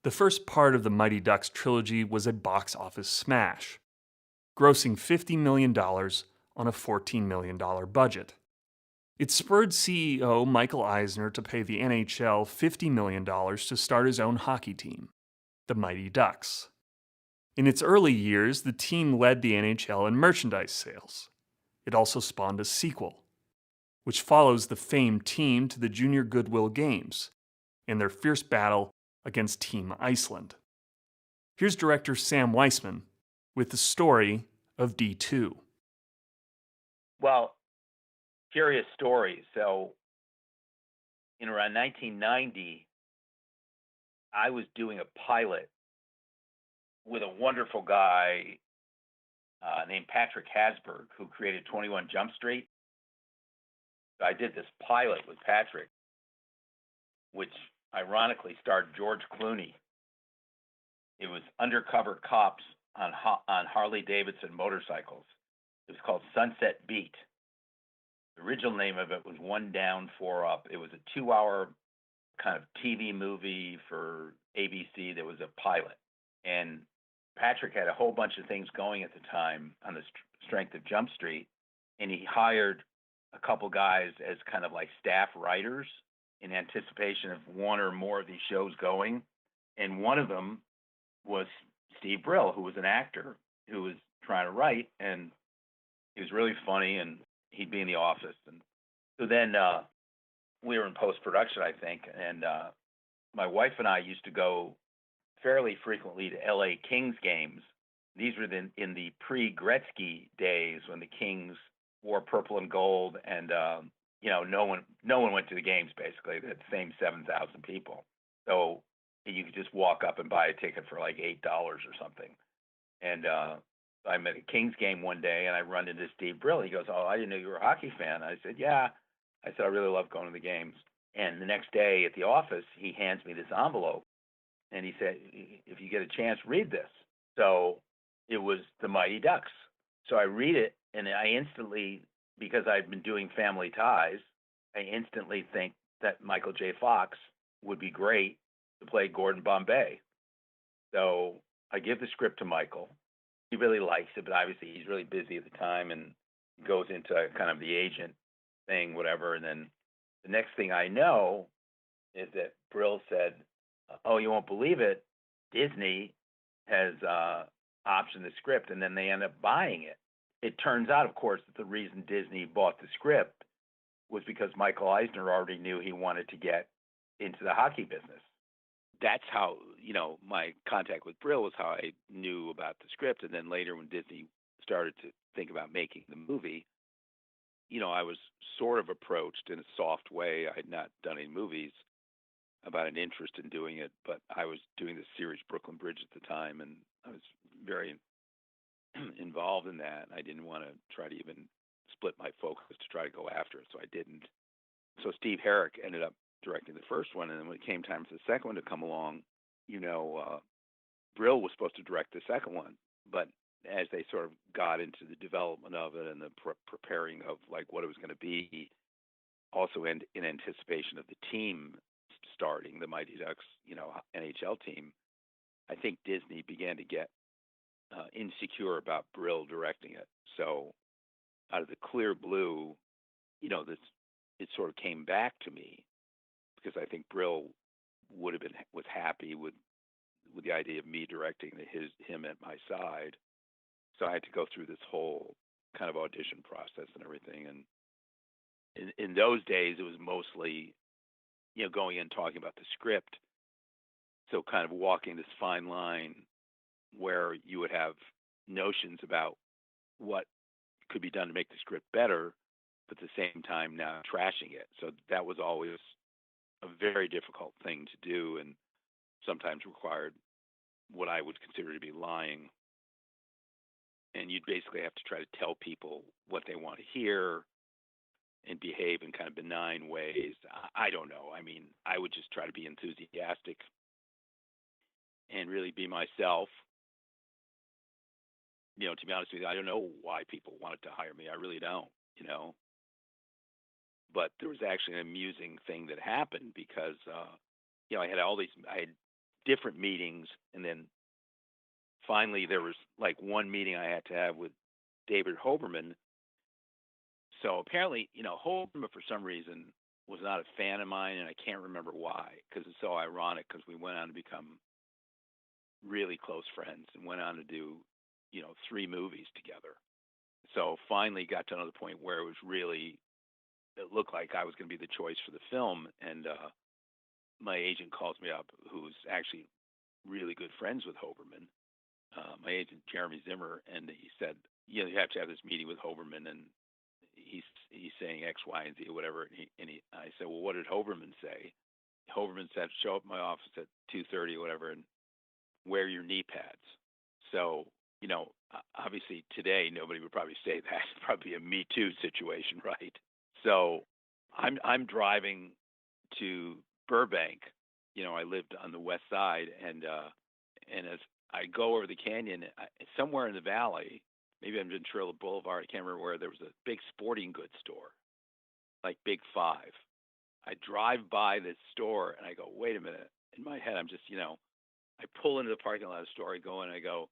The first part of the Mighty Ducks trilogy was a box office smash, grossing $50 million dollars on a $14 million budget. It spurred CEO Michael Eisner to pay the NHL $50 million to start his own hockey team, the Mighty Ducks. In its early years, the team led the NHL in merchandise sales. It also spawned a sequel, which follows the famed team to the Junior Goodwill Games and their fierce battle against Team Iceland. Here's director Sam Weisman with the story of D2. Well, curious story. So, in around 1990, I was doing a pilot with a wonderful guy named Patrick Hasberg, who created 21 Jump Street. So I did this pilot with Patrick, which ironically starred George Clooney. It was undercover cops on Harley Davidson motorcycles. It was called Sunset Beat. The original name of it was One Down, Four Up. It was a 2-hour kind of TV movie for ABC that was a pilot. And Patrick had a whole bunch of things going at the time on the strength of Jump Street, and he hired a couple guys as kind of like staff writers in anticipation of one or more of these shows going. And one of them was Steve Brill, who was an actor who was trying to write, and he was really funny, and he'd be in the office. And so then we were in post-production, I think, and my wife and I used to go fairly frequently to LA Kings games. These were in the pre-Gretzky days when the Kings wore purple and gold, and no one went to the games basically. They had the same 7,000 people, so you could just walk up and buy a ticket for like $8 or something. And I'm at a Kings game one day, and I run into Steve Brill. He goes, "Oh, I didn't know you were a hockey fan." I said, "Yeah." I said, "I really love going to the games." And the next day at the office, he hands me this envelope, and he said, "If you get a chance, read this." So it was the Mighty Ducks. So I read it, and I instantly, because I'd been doing Family Ties, I instantly think that Michael J. Fox would be great to play Gordon Bombay. So I give the script to Michael. He really likes it, but obviously he's really busy at the time and goes into kind of the agent thing, whatever. And then the next thing I know is that Brill said, "Oh, you won't believe it. Disney has optioned the script," and then they end up buying it. It turns out, of course, that the reason Disney bought the script was because Michael Eisner already knew he wanted to get into the hockey business. That's how, my contact with Brill was how I knew about the script. And then later when Disney started to think about making the movie, I was sort of approached in a soft way. I had not done any movies about an interest in doing it, but I was doing the series Brooklyn Bridge at the time, and I was very involved in that. I didn't want to try to even split my focus to try to go after it, so I didn't. So Steve Herrick ended up directing the first one, and then when it came time for the second one to come along, Brill was supposed to direct the second one, but as they sort of got into the development of it and the preparing of like what it was going to be, also in anticipation of the team starting, the Mighty Ducks, NHL team, I think Disney began to get insecure about Brill directing it. So out of the clear blue, it sort of came back to me because I think Brill was happy with the idea of me directing him at my side. So I had to go through this whole kind of audition process and everything. And in those days, it was mostly, going in talking about the script. So kind of walking this fine line where you would have notions about what could be done to make the script better, but at the same time now trashing it. So that was always a very difficult thing to do, and sometimes required what I would consider to be lying. And you'd basically have to try to tell people what they want to hear and behave in kind of benign ways. I don't know. I mean, I would just try to be enthusiastic and really be myself. To be honest with you, I don't know why people wanted to hire me. I really don't, But there was actually an amusing thing that happened because, I had different meetings, and then finally there was like one meeting I had to have with David Hoberman. So apparently, Hoberman for some reason was not a fan of mine, and I can't remember why, because it's so ironic, because we went on to become really close friends and went on to do, 3 movies together. So finally got to another point where it looked like I was going to be the choice for the film, and my agent calls me up, who's actually really good friends with Hoberman, my agent Jeremy Zimmer, and he said, you have to have this meeting with Hoberman, and he's saying X, Y, and Z or whatever. I said, well, what did Hoberman say? Hoberman said, show up at my office at 2:30 or whatever, and wear your knee pads. So, obviously today nobody would probably say that. It's probably a Me Too situation, right? So I'm driving to Burbank. I lived on the west side, and as I go over the canyon, somewhere in the valley, maybe I'm Ventura Boulevard, I can't remember where, there was a big sporting goods store, like Big Five. I drive by this store, and I go, wait a minute. In my head, I'm just, I pull into the parking lot of the store, I go in, and I go,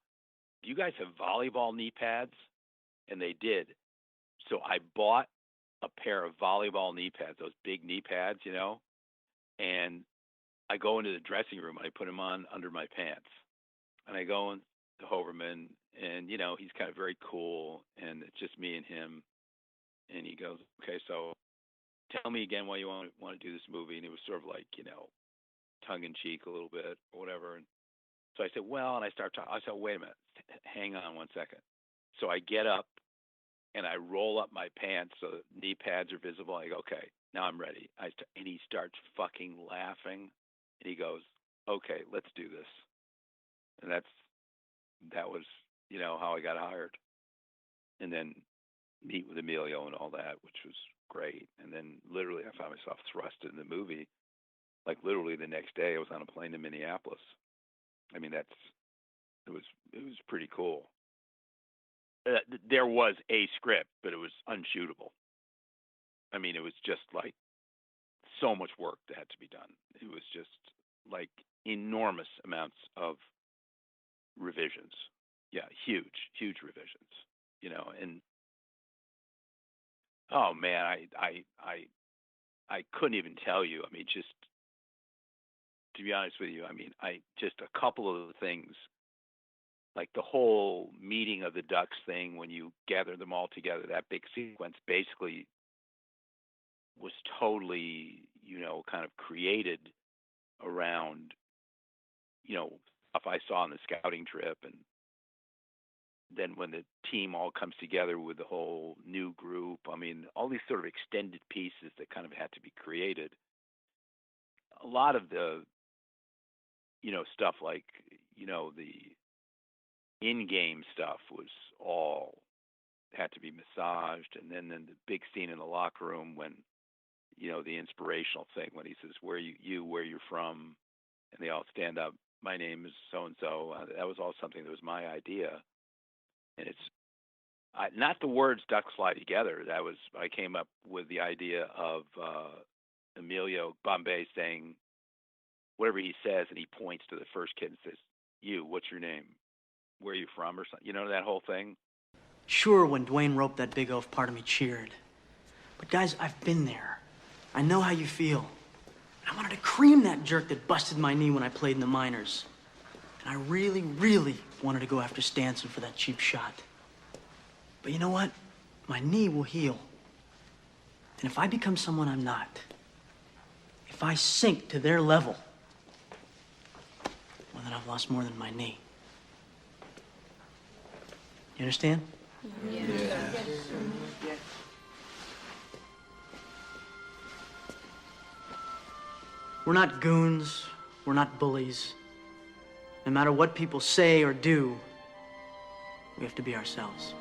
do you guys have volleyball knee pads? And they did. So I bought a pair of volleyball knee pads, those big knee pads, and I go into the dressing room, and I put them on under my pants. And I go in to Hoberman, and, he's kind of very cool, and it's just me and him. And he goes, okay, so tell me again why you want to do this movie. And it was sort of like, tongue-in-cheek a little bit or whatever. And so I said, well, and I said, wait a minute, hang on one second. So I get up, and I roll up my pants so the knee pads are visible. I go, okay, now I'm ready. And he starts fucking laughing, and he goes, okay, let's do this. And that was, how I got hired. And then meet with Emilio and all that, which was great. And then literally I found myself thrust in the movie. Like literally the next day I was on a plane to Minneapolis. I mean, it was pretty cool. There was a script, but it was unshootable. I mean, it was just like so much work that had to be done. It was just like enormous amounts of revisions. Yeah, huge revisions. And oh man, I couldn't even tell you. I mean, just to be honest with you, I mean, just a couple of the things, like the whole meeting of the ducks thing, when you gather them all together, that big sequence basically was totally, kind of created around, stuff I saw on the scouting trip. And then when the team all comes together with the whole new group, I mean, all these sort of extended pieces that kind of had to be created. A lot of the, stuff like, the in-game stuff was all had to be massaged. And then the big scene in the locker room when, the inspirational thing, when he says, where you're from, and they all stand up, my name is so-and-so. That was all something that was my idea. And it's not the words ducks fly together. I came up with the idea of Emilio Bombay saying whatever he says, and he points to the first kid and says, you, what's your name? Where are you from? Or something. That whole thing? Sure, when Dwayne roped that big oaf, part of me cheered. But guys, I've been there. I know how you feel. I wanted to cream that jerk that busted my knee when I played in the minors. And I really, really wanted to go after Stanson for that cheap shot. But you know what? My knee will heal. And if I become someone I'm not, if I sink to their level, well, then I've lost more than my knee. You understand? Yeah. We're not goons. We're not bullies. No matter what people say or do, we have to be ourselves.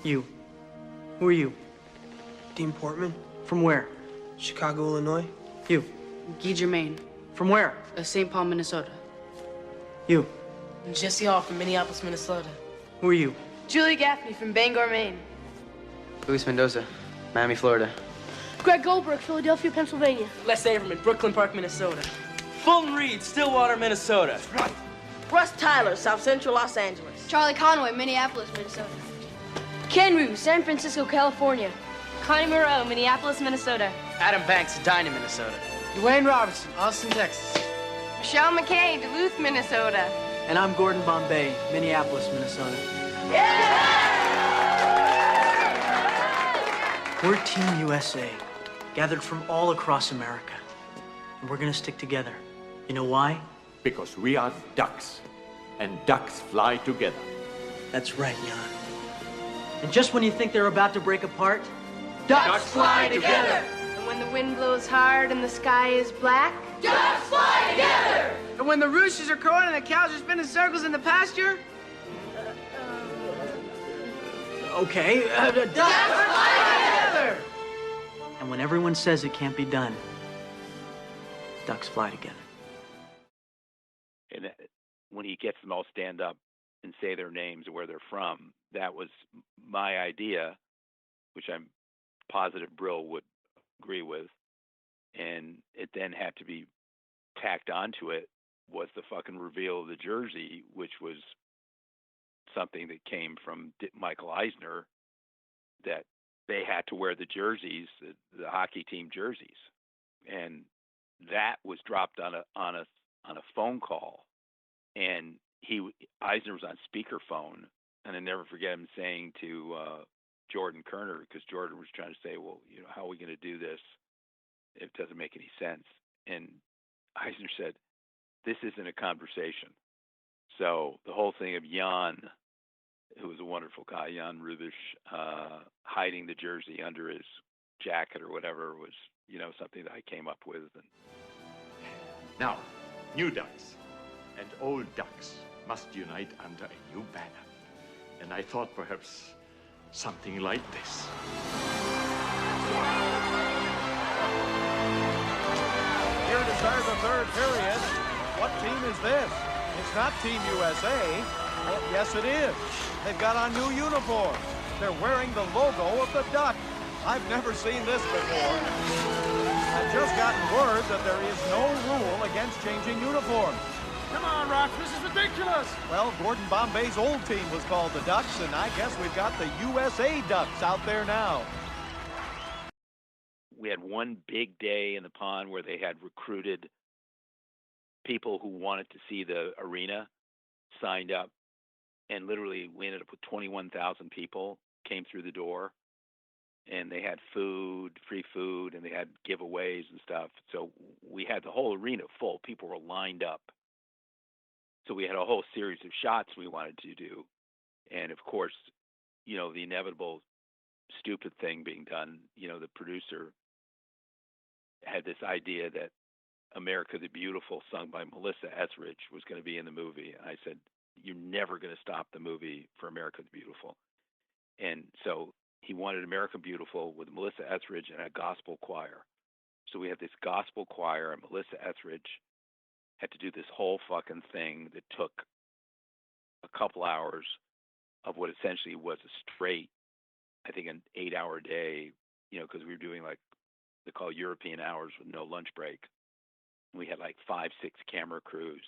You. Who are you? Dean Portman, From where? Chicago, Illinois. You. Guy Germain, From where? St. Paul, Minnesota. You. Jesse Hall from Minneapolis, Minnesota. Who are you? Julie Gaffney from Bangor, Maine. Luis Mendoza, Miami, Florida. Greg Goldberg, Philadelphia, Pennsylvania. Les Averman, Brooklyn Park, Minnesota. Fulton Reed, Stillwater, Minnesota. Russ Tyler, South Central Los Angeles. Charlie Conway, Minneapolis, Minnesota. Ken Rue, San Francisco, California. Connie Moreau, Minneapolis, Minnesota. Adam Banks, Edina, Minnesota. Dwayne Robertson, Austin, Texas. Michelle McKay, Duluth, Minnesota. And I'm Gordon Bombay, Minneapolis, Minnesota. We're Team USA, gathered from all across America. And we're gonna stick together. You know why? Because we are ducks, and ducks fly together. That's right, Jan. And just when you think they're about to break apart, Ducks fly together! And when the wind blows hard and the sky is black, Ducks fly together! And when the roosters are crowing and the cows are spinning circles in the pasture, okay, Ducks fly together! and when everyone says it can't be done, ducks fly together. And when he gets them all stand up and say their names and where they're from, that was my idea, which I'm positive Brill would agree with. And it then had to be tacked onto it was the fucking reveal of the jersey, which was something that came from Michael Eisner, that they had to wear the jerseys, the hockey team jerseys. And that was dropped on a phone call, and Eisner was on speakerphone, and I never forget him saying to Jordan Kerner, because Jordan was trying to say, well, you know, how are we going to do this? It doesn't make any sense. And Eisner said, this isn't a conversation. So the whole thing of Jan, who was a wonderful guy, Jan Rubisch, hiding the jersey under his jacket or whatever was, you know, something that I came up with. And Now, new ducks and old ducks must unite under a new banner. And I thought perhaps something like this. Here to start the third period. What team is this? It's not Team USA. Well, yes, it is. They've got on new uniforms. They're wearing the logo of the duck. I've never seen this before. I've just gotten word that there is no rule against changing uniforms. Come on, Rock, this is ridiculous. Well, Gordon Bombay's old team was called the Ducks, and I guess we've got the USA Ducks out there now. we had one big day in the pond where they had recruited people who wanted to see the arena signed up, and literally we ended up with 21,000 people came through the door, and they had food, free food, and they had giveaways and stuff. So we had the whole arena full. People were lined up. So we had a whole series of shots we wanted to do. And of course, you know, the inevitable stupid thing being done, you know, the producer had this idea that America the Beautiful, sung by Melissa Etheridge, was going to be in the movie. And I said, you're never going to stop the movie for America the Beautiful. And so he wanted America Beautiful with Melissa Etheridge and a gospel choir. So we had this gospel choir, and Melissa Etheridge had to do this whole fucking thing that took a couple hours of what essentially was a straight, I think, an 8-hour day, you know, because we were doing like they call European hours with no lunch break. We had like 5-6 camera crews,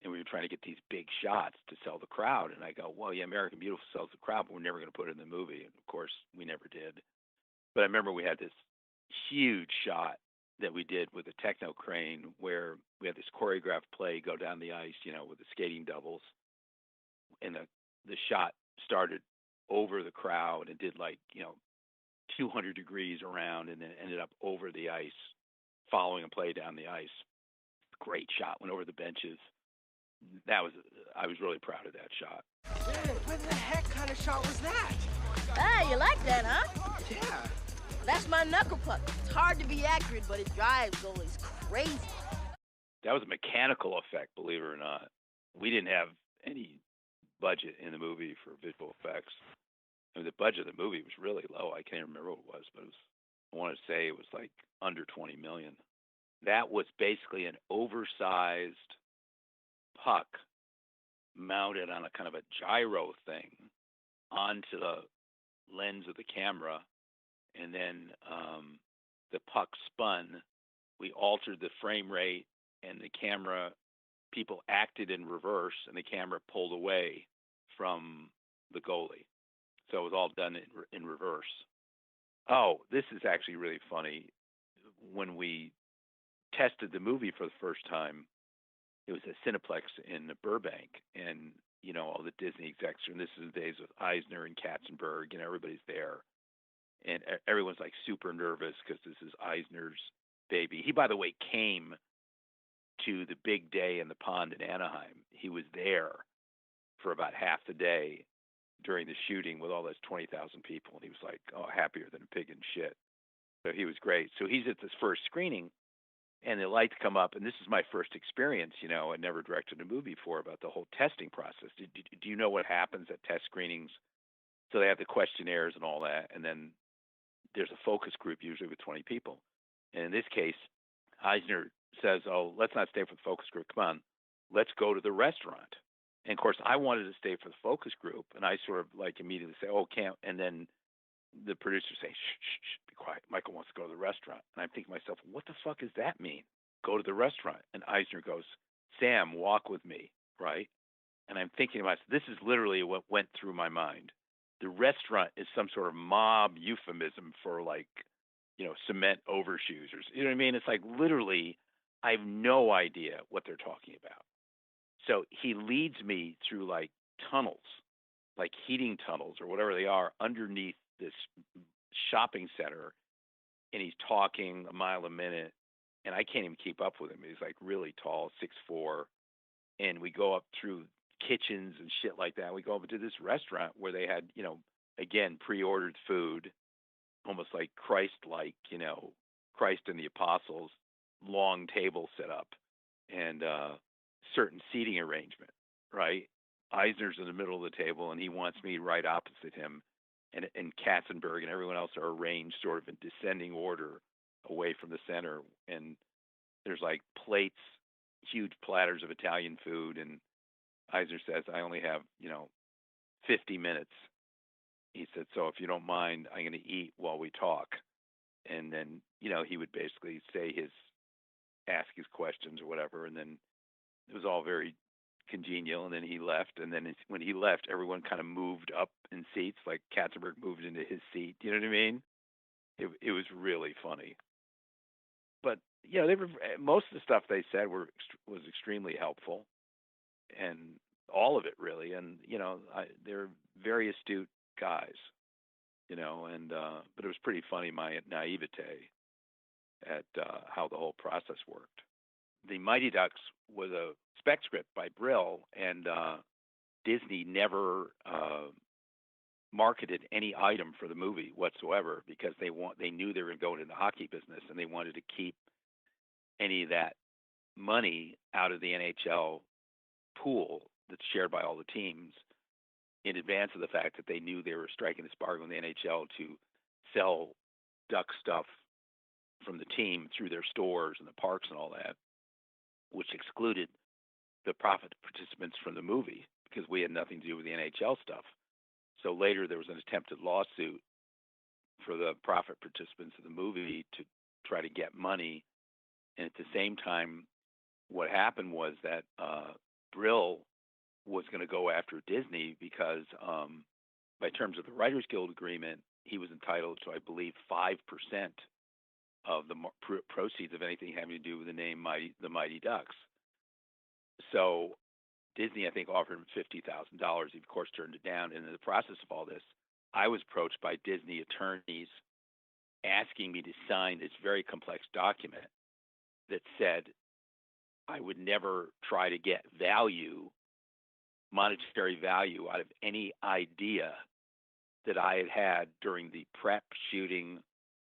and we were trying to get these big shots to sell the crowd. And I go, well, yeah, American Beautiful sells the crowd, but we're never going to put it in the movie. And of course, we never did. But I remember we had this huge shot that we did with a techno crane where we had this choreographed play go down the ice, you know, with the skating doubles. And the shot started over the crowd and did like, you know, 200 degrees around, and then ended up over the ice, following a play down the ice. Great shot, went over the benches. I was really proud of that shot. What the heck kind of shot was that? Ah, you like that, huh? Yeah. That's my knuckle puck. It's hard to be accurate, but it drives goalies crazy. That was a mechanical effect, believe it or not. We didn't have any budget in the movie for visual effects. I mean, the budget of the movie was really low. I can't remember what it was, but I want to say it was like under $20 million. That was basically an oversized puck mounted on a kind of a gyro thing onto the lens of the camera, and then the puck spun. We altered the frame rate and the camera people acted in reverse, and the camera pulled away from the goalie. So it was all done in reverse. Oh, this is actually really funny. When we tested the movie for the first time, it was a Cineplex in Burbank, and all the Disney execs. And this is the days with Eisner and Katzenberg, and everybody's there, and everyone's like super nervous because this is Eisner's baby. He, by the way, came to the big day in the pond in Anaheim. He was there for about half the day during the shooting with all those 20,000 people, and he was like, happier than a pig in shit. So he was great. So he's at this first screening, and the lights come up, and this is my first experience. I never directed a movie before about the whole testing process. Do you know what happens at test screenings? So they have the questionnaires and all that, and then there's a focus group usually with 20 people. And in this case, Eisner says, let's not stay for the focus group. Come on, let's go to the restaurant. And of course, I wanted to stay for the focus group, and I sort of like immediately say, can't. And then the producers say, shh, be quiet. Michael wants to go to the restaurant. And I'm thinking to myself, what the fuck does that mean? Go to the restaurant. And Eisner goes, Sam, walk with me, right? And I'm thinking to myself, this is literally what went through my mind. The restaurant is some sort of mob euphemism for cement overshoes, or you know what I mean? It's like literally, I have no idea what they're talking about. So he leads me through like tunnels, like heating tunnels or whatever they are, underneath this shopping center, and he's talking a mile a minute, and I can't even keep up with him. He's like really tall, 6'4", and we go up through kitchens and shit like that. We go up to this restaurant where they had, again, pre-ordered food, almost like Christ-like, Christ and the apostles, long table set up, and certain seating arrangement, right? Eisner's in the middle of the table, and he wants me right opposite him, and Katzenberg and everyone else are arranged sort of in descending order away from the center, and there's like plates, huge platters of Italian food, and Eisner says, I only have, 50 minutes. He said, so if you don't mind, I'm going to eat while we talk. And then, he would basically ask his questions or whatever, and then it was all very congenial, and then he left, and then when he left, everyone kind of moved up in seats, like Katzenberg moved into his seat, you know what I mean? It was really funny. But, most of the stuff they said was extremely helpful, and all of it really, and, they're very astute guys, but it was pretty funny, my naivete at how the whole process worked. The Mighty Ducks was a spec script by Brill, and Disney never marketed any item for the movie whatsoever because they knew they were going into the hockey business, and they wanted to keep any of that money out of the NHL pool that's shared by all the teams in advance of the fact that they knew they were striking this bargain with the NHL to sell duck stuff from the team through their stores and the parks and all that, which excluded the profit participants from the movie because we had nothing to do with the NHL stuff. So later there was an attempted lawsuit for the profit participants of the movie to try to get money. And at the same time, what happened was that Brill was going to go after Disney because by terms of the Writers Guild agreement, he was entitled to, I believe, 5% of the proceeds of anything having to do with the name the Mighty Ducks. So Disney, I think, offered him $50,000. He, of course, turned it down. And in the process of all this, I was approached by Disney attorneys asking me to sign this very complex document that said I would never try to get monetary value out of any idea that I had during the prep, shooting,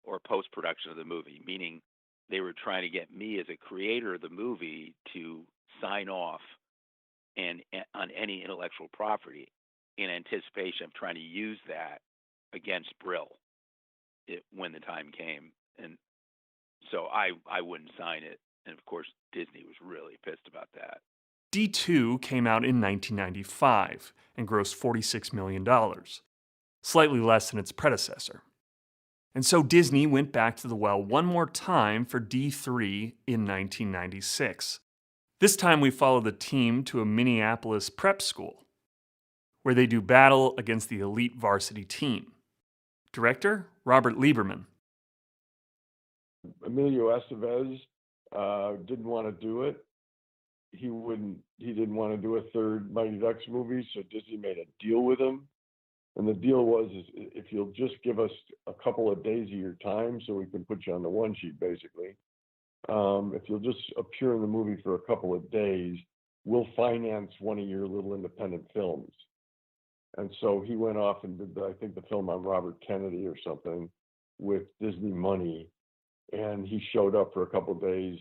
or post-production of the movie, meaning they were trying to get me as a creator of the movie to sign off on any intellectual property in anticipation of trying to use that against Brill when the time came. And so I wouldn't sign it. And of course, Disney was really pissed about that. D2 came out in 1995 and grossed $46 million, slightly less than its predecessor. And so Disney went back to the well one more time for D3 in 1996. This time we follow the team to a Minneapolis prep school, where they do battle against the elite varsity team. Director, Robert Lieberman. Emilio Estevez didn't want to do it. He didn't want to do a third Mighty Ducks movie, so Disney made a deal with him. And the deal was, if you'll just give us a couple of days of your time so we can put you on the one sheet, basically. If you'll just appear in the movie for a couple of days, we'll finance one of your little independent films. And so he went off and did, I think, the film on Robert Kennedy or something with Disney money. And he showed up for a couple of days,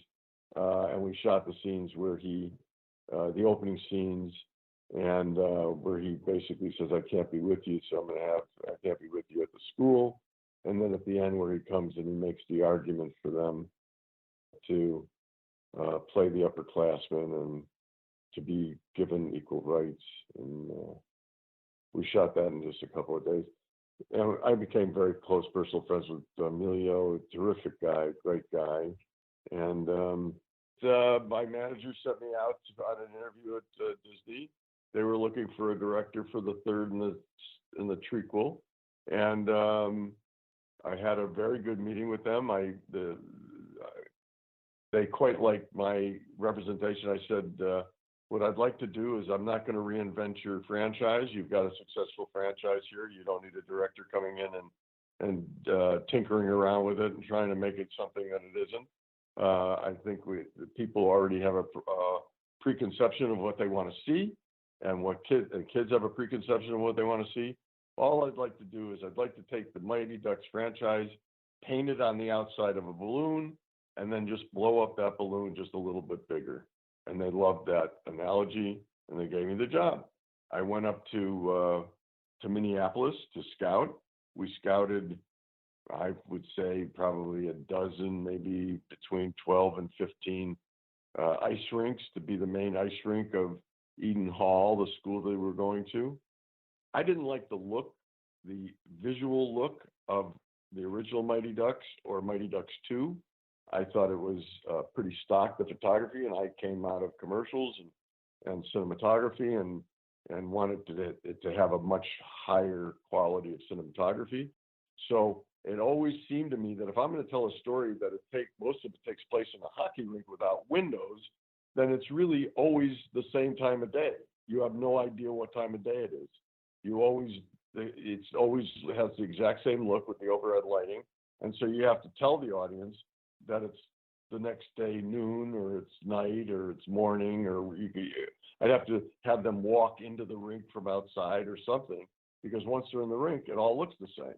and we shot the scenes where the opening scenes, and where he basically says, I can't be with you, so I can't be with you at the school. And then at the end where he comes and he makes the argument for them to play the upperclassmen and to be given equal rights. And we shot that in just a couple of days. And I became very close personal friends with Emilio, terrific guy, great guy. And my manager sent me out on an interview at Disney. They were looking for a director for the third in the trequel. And I had a very good meeting with them. They quite liked my representation. I said, what I'd like to do is I'm not going to reinvent your franchise. You've got a successful franchise here. You don't need a director coming in and tinkering around with it and trying to make it something that it isn't. I think people already have a preconception of what they want to see, and kids have a preconception of what they want to see. All I'd like to do is I'd like to take the Mighty Ducks franchise, paint it on the outside of a balloon, and then just blow up that balloon just a little bit bigger. And they loved that analogy, and they gave me the job. I went up to Minneapolis to scout. We scouted, I would say, probably a dozen, maybe between 12 and 15 ice rinks to be the main ice rink of Eden Hall, the school they were going to. I didn't like the visual look of the original Mighty Ducks or Mighty Ducks 2. I thought it was pretty stock, the photography, and I came out of commercials and cinematography and wanted it to have a much higher quality of cinematography. So it always seemed to me that if I'm going to tell a story that most of it takes place in a hockey rink without windows, then it's really always the same time of day. You have no idea what time of day it is. It always has the exact same look with the overhead lighting. And so you have to tell the audience that it's the next day noon, or it's night, or it's morning, or I'd have to have them walk into the rink from outside or something, because once they're in the rink, it all looks the same.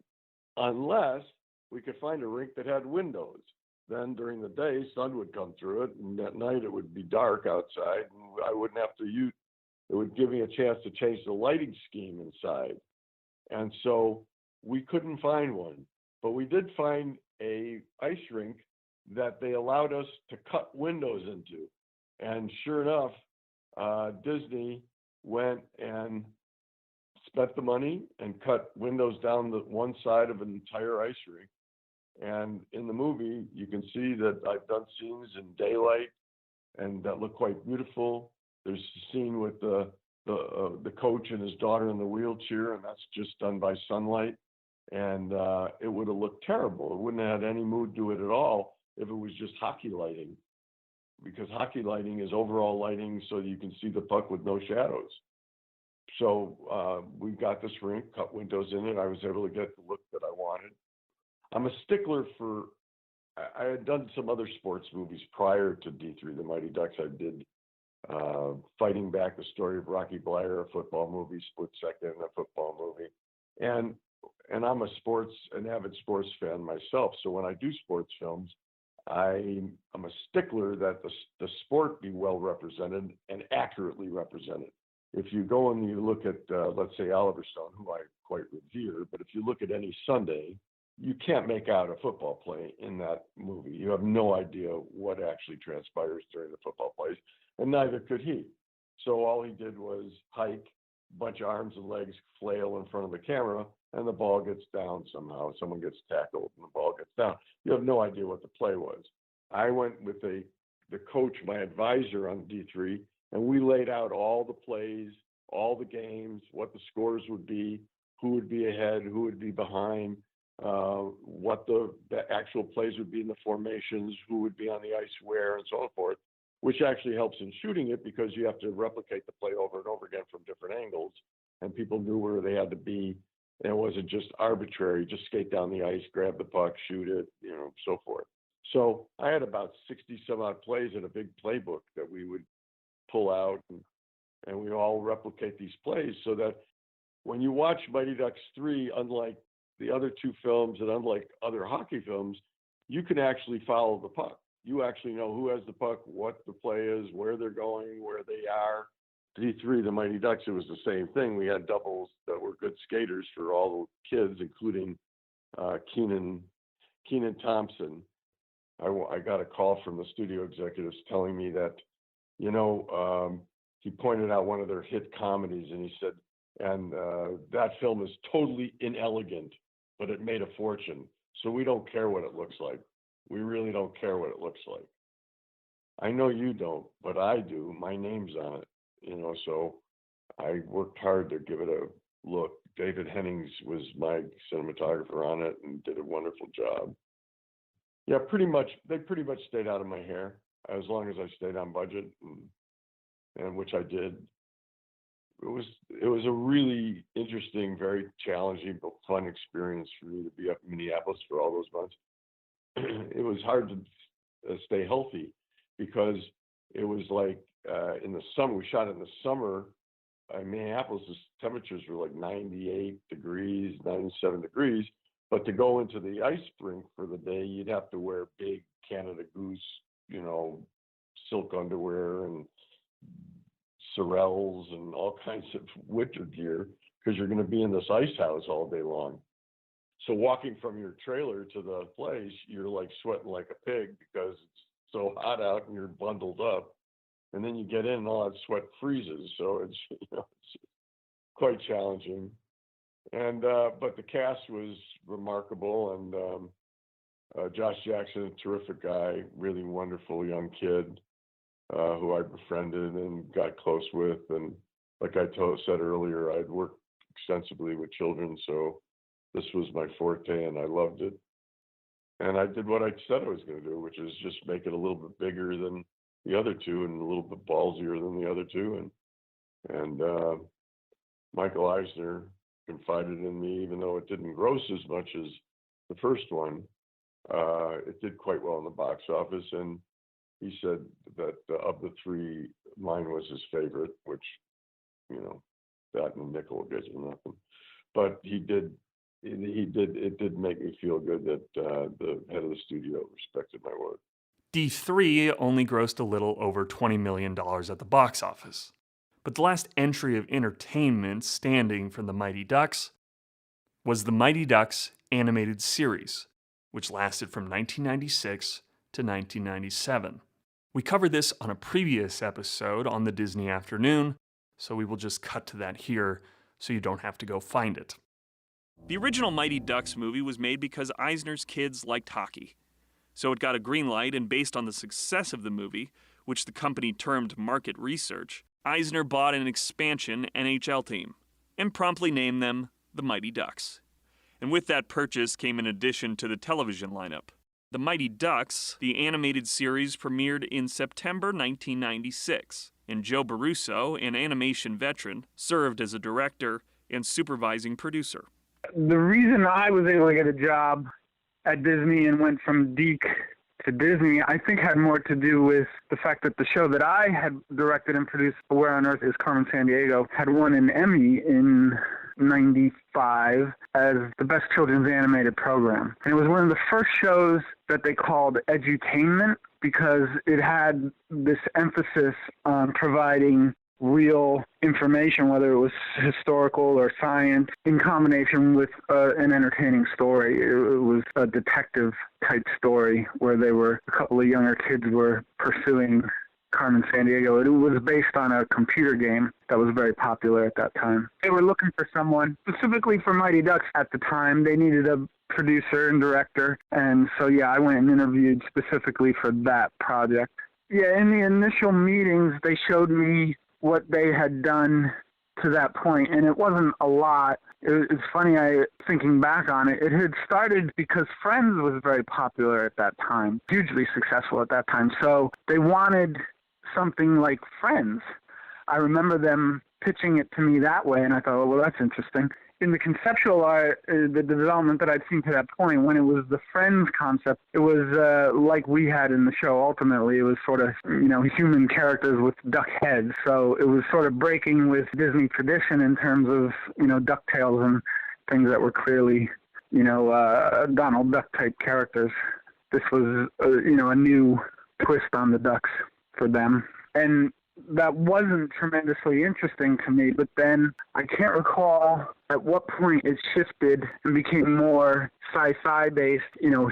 Unless we could find a rink that had windows. Then during the day, sun would come through it, and at night it would be dark outside, and I wouldn't have to use. It would give me a chance to change the lighting scheme inside. And so we couldn't find one, but we did find a ice rink that they allowed us to cut windows into. And sure enough, Disney went and spent the money and cut windows down the one side of an entire ice rink. And in the movie, you can see that I've done scenes in daylight and that look quite beautiful. There's a scene with the coach and his daughter in the wheelchair, and that's just done by sunlight. And it would have looked terrible. It wouldn't have had any mood to it at all if it was just hockey lighting, because hockey lighting is overall lighting so you can see the puck with no shadows. So we got this rink, cut windows in it. I was able to get the look that I wanted. I'm a stickler for, I had done some other sports movies prior to D3, The Mighty Ducks. I did Fighting Back, the story of Rocky Bleier, a football movie, Split Second, a football movie. And I'm an avid sports fan myself. So when I do sports films, I'm a stickler that the sport be well represented and accurately represented. If you go and you look at, let's say, Oliver Stone, who I quite revere, but if you look at any Sunday, you can't make out a football play in that movie. You have no idea what actually transpires during the football plays, and neither could he. So all he did was hike, bunch of arms and legs, flail in front of the camera, and the ball gets down somehow. Someone gets tackled and the ball gets down. You have no idea what the play was. I went with the coach, my advisor on D3, and we laid out all the plays, all the games, what the scores would be, who would be ahead, who would be behind, what the actual plays would be in the formations, who would be on the ice where, and so forth, which actually helps in shooting it because you have to replicate the play over and over again from different angles, and people knew where they had to be. And it wasn't just arbitrary, just skate down the ice, grab the puck, shoot it, so forth. So I had about 60 some odd plays in a big playbook that we would pull out, and we all replicate these plays so that when you watch Mighty Ducks 3, unlike the other two films and unlike other hockey films, you can actually follow the puck. You actually know who has the puck, what the play is, where they're going, where they are. D3, the Mighty Ducks, it was the same thing. We had doubles that were good skaters for all the kids, including Keenan Thompson. I got a call from the studio executives telling me that, he pointed out one of their hit comedies, and he said, and that film is totally inelegant, but it made a fortune. So we don't care what it looks like. We really don't care what it looks like. I know you don't, but I do. My name's on it, so I worked hard to give it a look. David Hennings was my cinematographer on it and did a wonderful job. Yeah, they pretty much stayed out of my hair as long as I stayed on budget, and which I did. It was a really interesting, very challenging, but fun experience for me to be up in Minneapolis for all those months. It was hard to stay healthy because it was like in the summer, we shot in the summer. In Minneapolis, the temperatures were like 98 degrees, 97 degrees. But to go into the ice rink for the day, you'd have to wear big Canada Goose, silk underwear and Sorels and all kinds of winter gear because you're going to be in this ice house all day long. So walking from your trailer to the place, you're like sweating like a pig because it's so hot out and you're bundled up. And then you get in and all that sweat freezes. So it's, it's quite challenging. And but the cast was remarkable, and Josh Jackson, a terrific guy, really wonderful young kid who I befriended and got close with. And like I said earlier, I'd worked extensively with children, so this was my forte, and I loved it. And I did what I said I was going to do, which is just make it a little bit bigger than the other two and a little bit ballsier than the other two. And Michael Eisner confided in me, even though it didn't gross as much as the first one, it did quite well in the box office. And he said that of the three, mine was his favorite, which, that and nickel gets you nothing. But it did make me feel good that the head of the studio respected my work. D3 only grossed a little over $20 million at the box office. But the last entry of entertainment standing from the Mighty Ducks was the Mighty Ducks animated series, which lasted from 1996 to 1997. We covered this on a previous episode on the Disney Afternoon, so we will just cut to that here so you don't have to go find it. The original Mighty Ducks movie was made because Eisner's kids liked hockey. So it got a green light, and based on the success of the movie, which the company termed market research, Eisner bought an expansion NHL team and promptly named them the Mighty Ducks. And with that purchase came an addition to the television lineup. The Mighty Ducks, the animated series, premiered in September 1996, and Joe Baruso, an animation veteran, served as a director and supervising producer. The reason I was able to get a job at Disney and went from Deke to Disney, I think had more to do with the fact that the show that I had directed and produced, Where on Earth is Carmen Sandiego, had won an Emmy in 95 as the best children's animated program. And it was one of the first shows that they called edutainment because it had this emphasis on providing real information, whether it was historical or science, in combination with an entertaining story. It was a detective-type story where a couple of younger kids were pursuing Carmen Sandiego. It was based on a computer game that was very popular at that time. They were looking for someone specifically for Mighty Ducks at the time. They needed a producer and director, and so yeah, I went and interviewed specifically for that project. Yeah, in the initial meetings, they showed me what they had done to that point, and it wasn't a lot. It's funny, thinking back on it, it had started because Friends was very popular at that time, hugely successful at that time, so they wanted something like Friends. I remember them pitching it to me that way, and I thought, well, that's interesting. In the conceptual art, the development that I'd seen to that point, when it was the Friends concept, it was like we had in the show. Ultimately, it was sort of, human characters with duck heads. So it was sort of breaking with Disney tradition in terms of, DuckTales and things that were clearly, Donald Duck type characters. This was, a new twist on the ducks for them. And that wasn't tremendously interesting to me, but then I can't recall at what point it shifted and became more sci-fi based,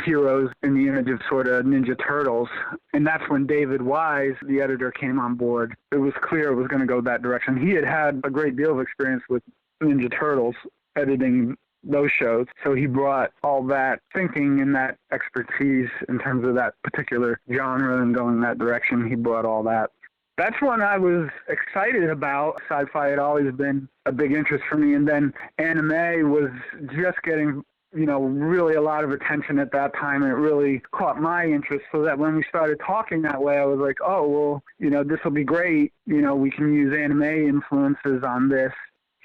heroes in the image of sort of Ninja Turtles. And that's when David Wise, the editor, came on board. It was clear it was going to go that direction. He had a great deal of experience with Ninja Turtles, editing those shows. So he brought all that thinking and that expertise in terms of that particular genre and going that direction. He brought all that. That's one I was excited about. Sci-fi had always been a big interest for me. And then anime was just getting, really a lot of attention at that time. It really caught my interest, so that when we started talking that way, I was like, oh, well, this will be great. We can use anime influences on this.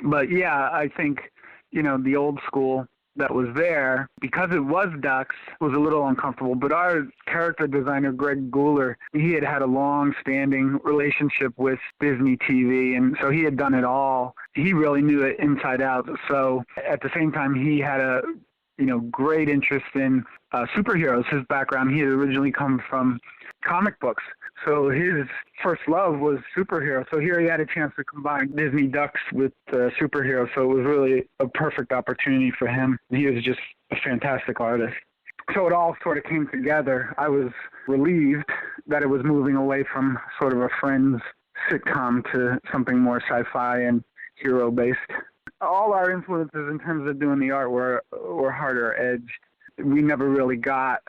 But yeah, I think, the old school that was there, because it was ducks, was a little uncomfortable. But our character designer, Greg Guler, he had a long-standing relationship with Disney TV, and so he had done it all. He really knew it inside out. So at the same time, he had a great interest in superheroes. His background, he had originally come from comic books. So his first love was superheroes. So here he had a chance to combine Disney ducks with superheroes. So it was really a perfect opportunity for him. He was just a fantastic artist. So it all sort of came together. I was relieved that it was moving away from sort of a Friends sitcom to something more sci-fi and hero-based. All our influences in terms of doing the art were harder edged. We never really got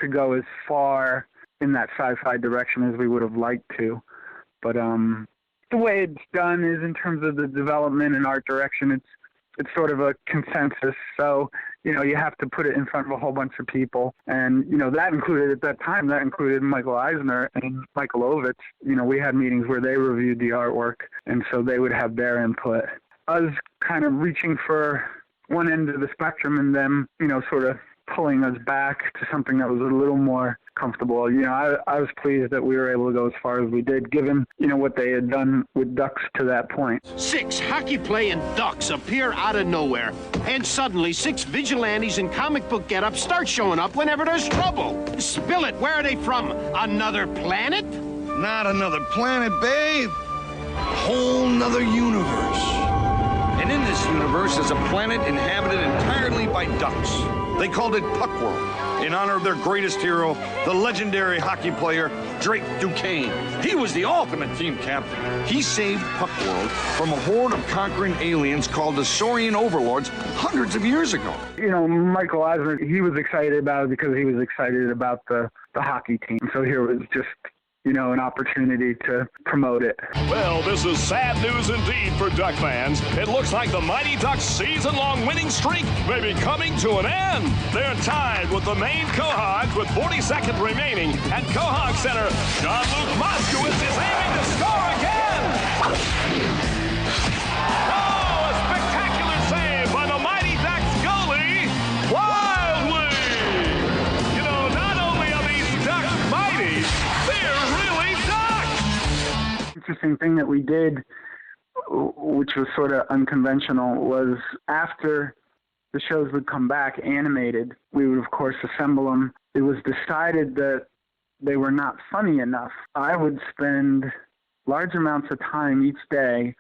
to go as far in that sci-fi direction as we would have liked to. But the way it's done is in terms of the development and art direction, it's sort of a consensus. So, you have to put it in front of a whole bunch of people. And, that included, at that time, Michael Eisner and Michael Ovitz. We had meetings where they reviewed the artwork, and so they would have their input. I was kind of reaching for one end of the spectrum and them, sort of pulling us back to something that was a little more comfortable. I was pleased that we were able to go as far as we did, given, what they had done with ducks to that point. 6 hockey-playing ducks appear out of nowhere, and suddenly 6 vigilantes in comic book get-up start showing up whenever there's trouble. Spill it, where are they from? Another planet? Not another planet, babe. A whole nother universe. And in this universe is a planet inhabited entirely by ducks. They called it Puckworld, in honor of their greatest hero, the legendary hockey player, Drake Duquesne. He was the ultimate team captain. He saved Puckworld from a horde of conquering aliens called the Saurian Overlords hundreds of years ago. Michael Eisner, he was excited about it because he was excited about the hockey team. So here was just an opportunity to promote it. Well, this is sad news indeed for Duck fans. It looks like the Mighty Ducks' season-long winning streak may be coming to an end. They're tied with the Maine Quahogs with 40 seconds remaining. At Quahog Center, Jean-Luc Moskowitz is aiming to score again. Oh, a spectacular save by the Mighty Ducks goalie, Wildly. Not only are these Ducks mighty, they're really ducks. Interesting thing that we did, which was sort of unconventional, was after the shows would come back animated, we would of course assemble them. It was decided that they were not funny enough. I would spend large amounts of time each day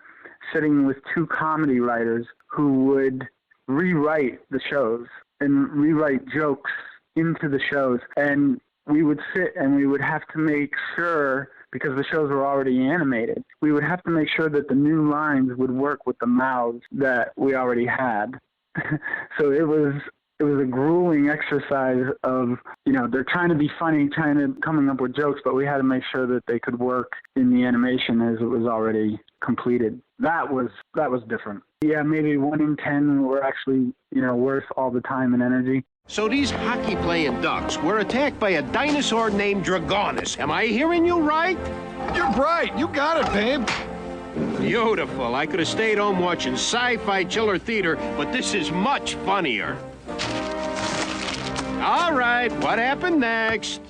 sitting with 2 comedy writers who would rewrite the shows and rewrite jokes into the shows. And we would sit and we would have to make sure, because the shows were already animated, we would have to make sure that the new lines would work with the mouths that we already had. So it was a grueling exercise of, they're trying to be funny, coming up with jokes, but we had to make sure that they could work in the animation as it was already completed. That was different. Yeah, maybe 1 in 10 were actually, worth all the time and energy. So these hockey-playing ducks were attacked by a dinosaur named Dragonus. Am I hearing you right? You're right. You got it, babe. Beautiful. I could have stayed home watching sci-fi chiller theater, but this is much funnier. All right, what happened next?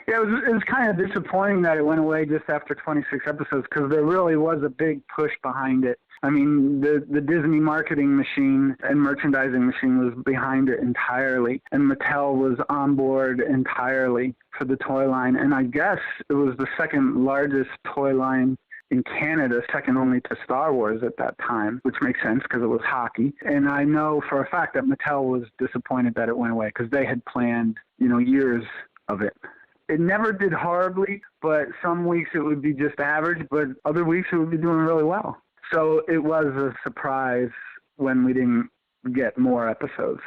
Yeah, it was kind of disappointing that it went away just after 26 episodes, because there really was a big push behind it. I mean, the Disney marketing machine and merchandising machine was behind it entirely, and Mattel was on board entirely for the toy line. And I guess it was the second largest toy line in Canada, second only to Star Wars at that time, which makes sense because it was hockey. And I know for a fact that Mattel was disappointed that it went away because they had planned, years of it. It never did horribly, but some weeks it would be just average, but other weeks it would be doing really well. So it was a surprise when we didn't get more episodes.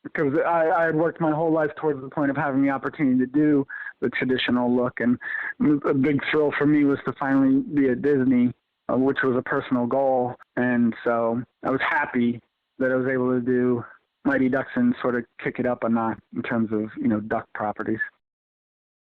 Because I had worked my whole life towards the point of having the opportunity to do the traditional look. And a big thrill for me was to finally be at Disney, which was a personal goal. And so I was happy that I was able to do Mighty Ducks and sort of kick it up a notch in terms of, duck properties.